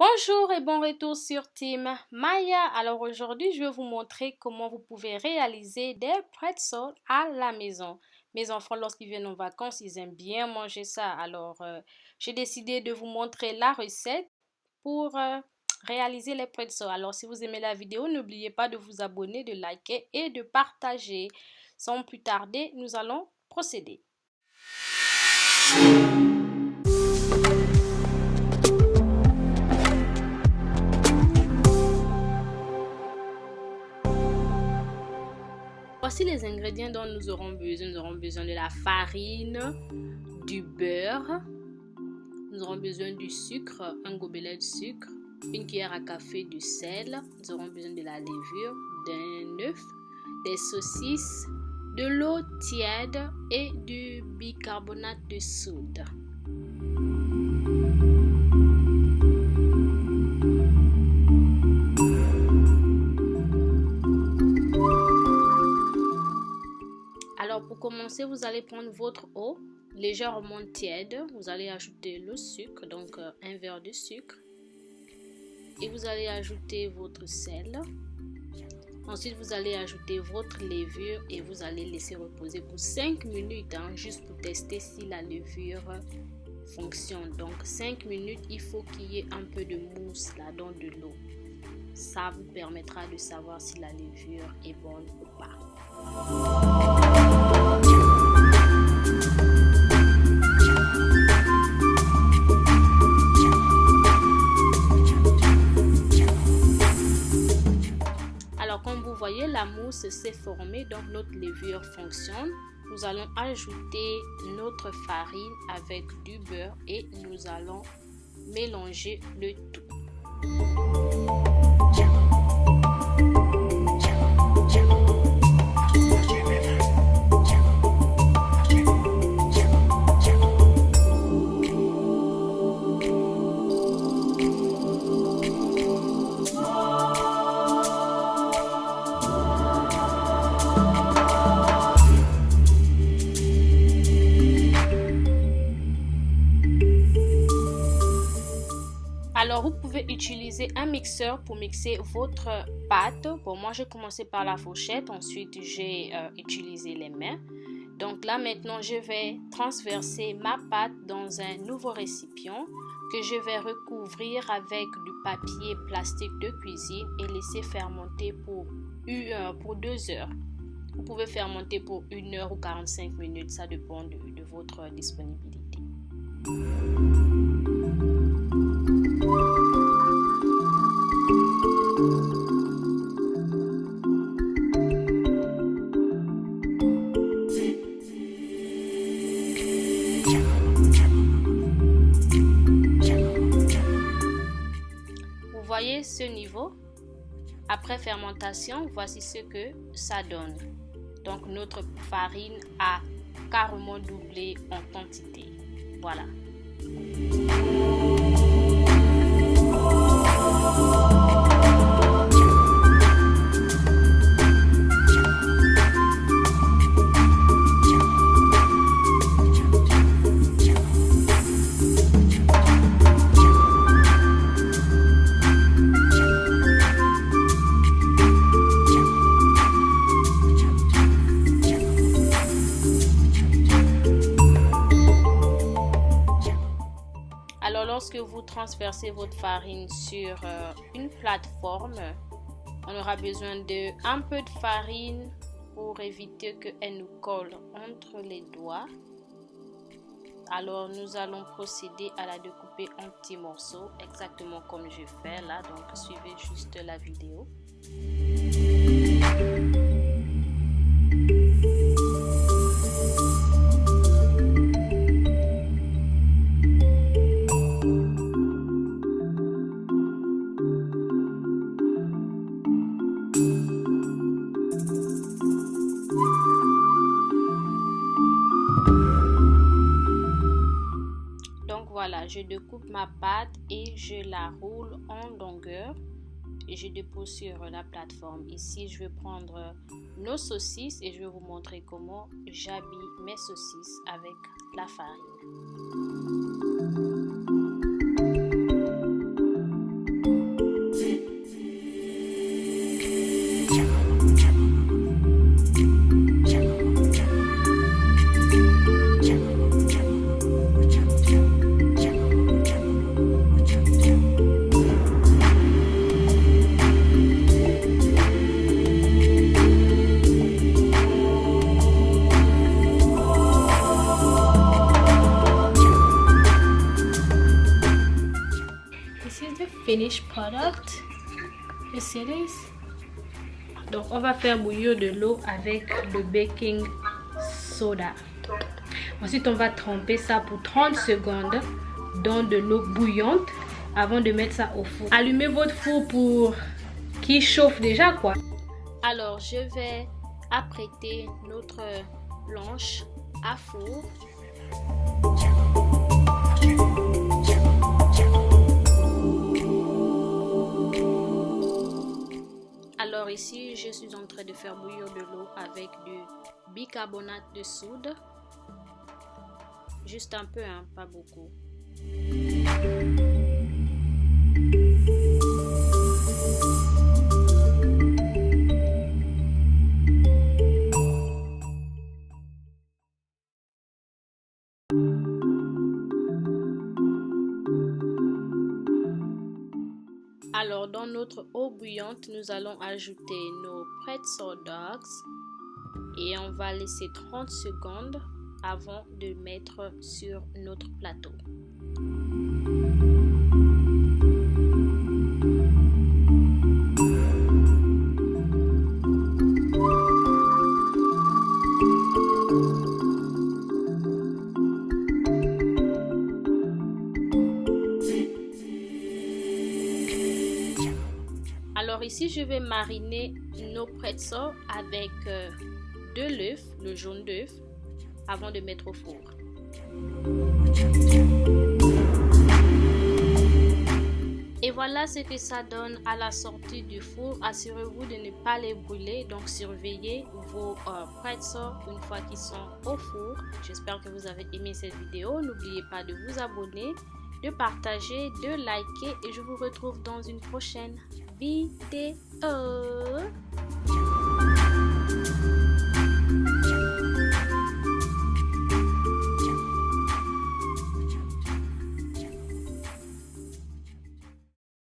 Bonjour et bon retour sur Team Maya. Alors aujourd'hui, je vais vous montrer comment vous pouvez réaliser des pretzels à la maison. Mes enfants, lorsqu'ils viennent en vacances, ils aiment bien manger ça. Alors, j'ai décidé de vous montrer la recette pour réaliser les pretzels. Alors, si vous aimez la vidéo, n'oubliez pas de vous abonner, de liker et de partager. Sans plus tarder, nous allons procéder. Voici les ingrédients dont nous aurons besoin. Nous aurons besoin de la farine, du beurre, nous aurons besoin du sucre, un gobelet de sucre, une cuillère à café de sel, nous aurons besoin de la levure, d'un œuf, des saucisses, de l'eau tiède et du bicarbonate de soude. Alors pour commencer, vous allez prendre votre eau légèrement tiède, vous allez ajouter le sucre, donc un verre de sucre, et vous allez ajouter votre sel. Ensuite, vous allez ajouter votre levure et vous allez laisser reposer pour 5 minutes, juste pour tester si la levure fonctionne. Donc 5 minutes, il faut qu'il y ait un peu de mousse là dans de l'eau. Ça vous permettra de savoir si la levure est bonne ou pas. Comme vous voyez, la mousse s'est formée, donc notre levure fonctionne. Nous allons ajouter notre farine avec du beurre et nous allons mélanger le tout. Alors, vous pouvez utiliser un mixeur pour mixer votre pâte. Bon, moi, j'ai commencé par la fourchette. Ensuite, j'ai utilisé les mains. Donc là, maintenant, je vais transverser ma pâte dans un nouveau récipient que je vais recouvrir avec du papier plastique de cuisine et laisser fermenter pour 2 heures. Vous pouvez fermenter pour 1 heure ou 45 minutes. Ça dépend de votre disponibilité. Vous voyez ce niveau? Après fermentation, voici ce que ça donne. Donc notre farine a carrément doublé en quantité. Voilà. Alors, lorsque vous transversez votre farine sur une plateforme, on aura besoin d'un peu de farine pour éviter qu'elle nous colle entre les doigts. Alors, nous allons procéder à la découper en petits morceaux, exactement comme je fais là. Donc, suivez juste la vidéo. Voilà, je découpe ma pâte et je la roule en longueur et je dépose sur la plateforme. Ici, je vais prendre nos saucisses et je vais vous montrer comment j'habille mes saucisses avec la farine. this is the finished product. You see this? Donc on va faire bouillir de l'eau avec le baking soda. Ensuite on va tremper ça pour 30 secondes dans de l'eau bouillante avant de mettre ça au four. Allumez votre four pour qu'il chauffe déjà quoi. Alors je vais apprêter notre planche à four. Alors ici, je suis en train de faire bouillir de l'eau avec du bicarbonate de soude. Juste un peu, hein, pas beaucoup. Alors, dans notre eau bouillante, nous allons ajouter nos pretzel dogs et on va laisser 30 secondes avant de mettre sur notre plateau. Alors ici, je vais mariner nos pretzels avec de l'œuf, le jaune d'œuf, avant de mettre au four. Et voilà ce que ça donne à la sortie du four. Assurez-vous de ne pas les brûler, donc surveillez vos pretzels une fois qu'ils sont au four. J'espère que vous avez aimé cette vidéo. N'oubliez pas de vous abonner, de partager, de liker et je vous retrouve dans une prochaine vidéo.